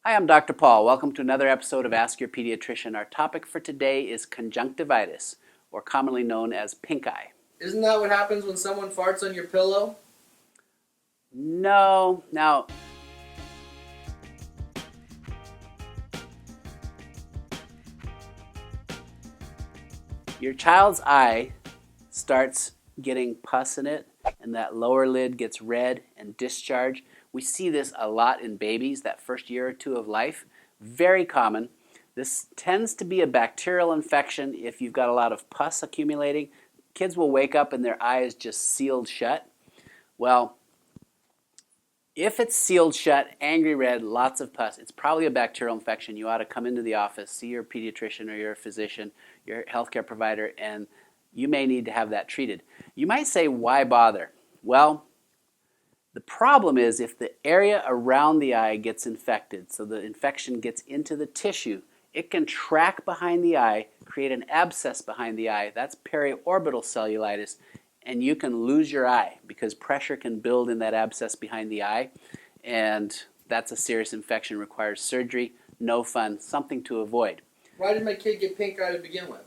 Hi, I'm Dr. Paul. Welcome to another episode of Ask Your Pediatrician. Our topic for today is conjunctivitis, or commonly known as pink eye. Isn't that what happens when someone farts on your pillow? No. Now, your child's eye starts getting pus in it, and that lower lid gets red and discharge. We see this a lot in babies that first year or two of life. Very common. This tends to be a bacterial infection if you've got a lot of pus accumulating. Kids will wake up and their eye is just sealed shut. Well, if it's sealed shut, angry red, lots of pus, it's probably a bacterial infection. You ought to come into the office, see your pediatrician or your physician, your healthcare provider, and you may need to have that treated. You might say, why bother? Well, the problem is if the area around the eye gets infected, so the infection gets into the tissue, it can track behind the eye, create an abscess behind the eye. That's periorbital cellulitis, and you can lose your eye because pressure can build in that abscess behind the eye, and that's a serious infection, requires surgery. No fun, something to avoid. Why did my kid get pink eye to begin with?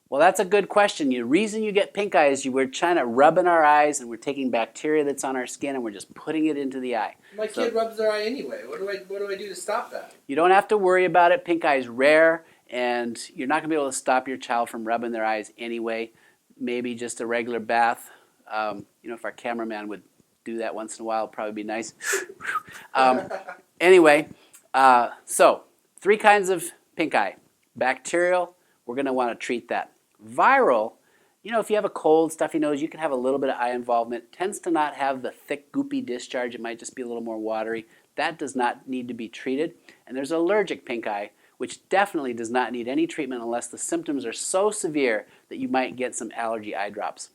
Well, that's a good question. The reason you get pink eye is we're trying to rub in our eyes and we're taking bacteria that's on our skin and we're just putting it into the eye. My kid rubs their eye anyway. What do I do to stop that? You don't have to worry about it. Pink eye is rare, and you're not going to be able to stop your child from rubbing their eyes anyway. Maybe just a regular bath. If our cameraman would do that once in a while, it'd probably be nice. Anyway, so 3 kinds of pink eye. Bacterial, we're going to want to treat that. Viral, if you have a cold, stuffy nose, you can have a little bit of eye involvement. It tends to not have the thick, goopy discharge. It might just be a little more watery. That does not need to be treated. And there's allergic pink eye, which definitely does not need any treatment unless the symptoms are so severe that you might get some allergy eye drops.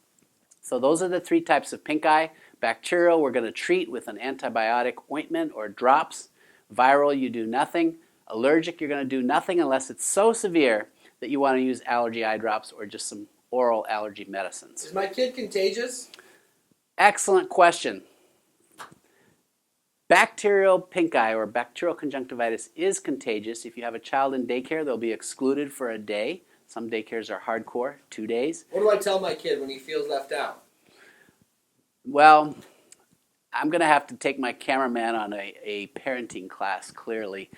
So those are the 3 types of pink eye. Bacterial, we're going to treat with an antibiotic ointment or drops. Viral, you do nothing. Allergic, you're going to do nothing unless it's so severe that you want to use allergy eye drops or just some oral allergy medicines. Is my kid contagious? Excellent question. Bacterial pink eye or bacterial conjunctivitis is contagious. If you have a child in daycare, they'll be excluded for a day. Some daycares are hardcore, 2 days. What do I tell my kid when he feels left out? Well, I'm going to have to take my cameraman on a parenting class, clearly.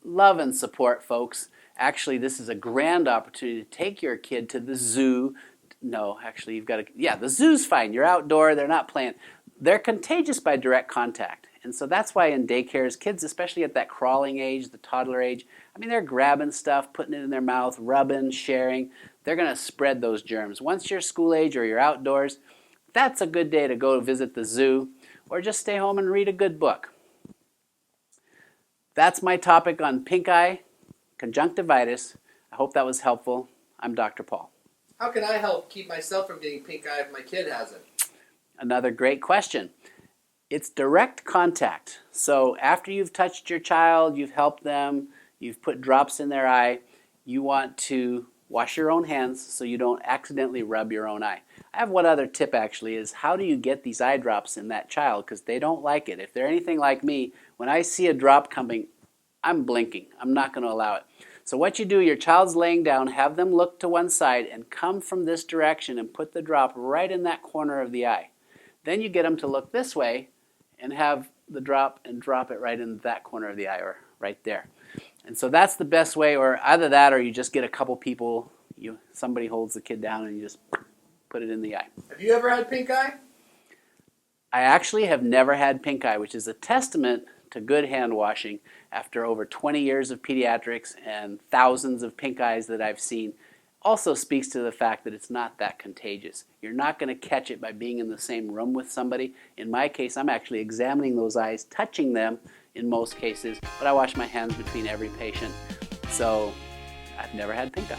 Love and support, folks. Actually, this is a grand opportunity to take your kid to the zoo. No, actually, you've got to, the zoo's fine. You're outdoor, they're not playing. They're contagious by direct contact. And so that's why in daycares, kids, especially at that crawling age, the toddler age, they're grabbing stuff, putting it in their mouth, rubbing, sharing. They're going to spread those germs. Once you're school age or you're outdoors, that's a good day to go visit the zoo or just stay home and read a good book. That's my topic on pink eye, conjunctivitis. I hope that was helpful. I'm Dr. Paul. How can I help keep myself from getting pink eye if my kid has it? Another great question. It's direct contact. So after you've touched your child, you've helped them, you've put drops in their eye, you want to wash your own hands so you don't accidentally rub your own eye. I have one other tip actually is how do you get these eye drops in that child because they don't like it. If they're anything like me, when I see a drop coming, I'm blinking. I'm not going to allow it. So what you do, your child's laying down, have them look to one side and come from this direction and put the drop right in that corner of the eye. Then you get them to look this way and have the drop and drop it right in that corner of the eye or right there. And so that's the best way, or either that or you just get a couple people, somebody holds the kid down and you just put it in the eye. Have you ever had pink eye? I actually have never had pink eye, which is a testament to good hand washing after over 20 years of pediatrics and thousands of pink eyes that I've seen. Also speaks to the fact that it's not that contagious. You're not going to catch it by being in the same room with somebody. In my case, I'm actually examining those eyes, touching them in most cases, but I wash my hands between every patient. So I've never had pink eye.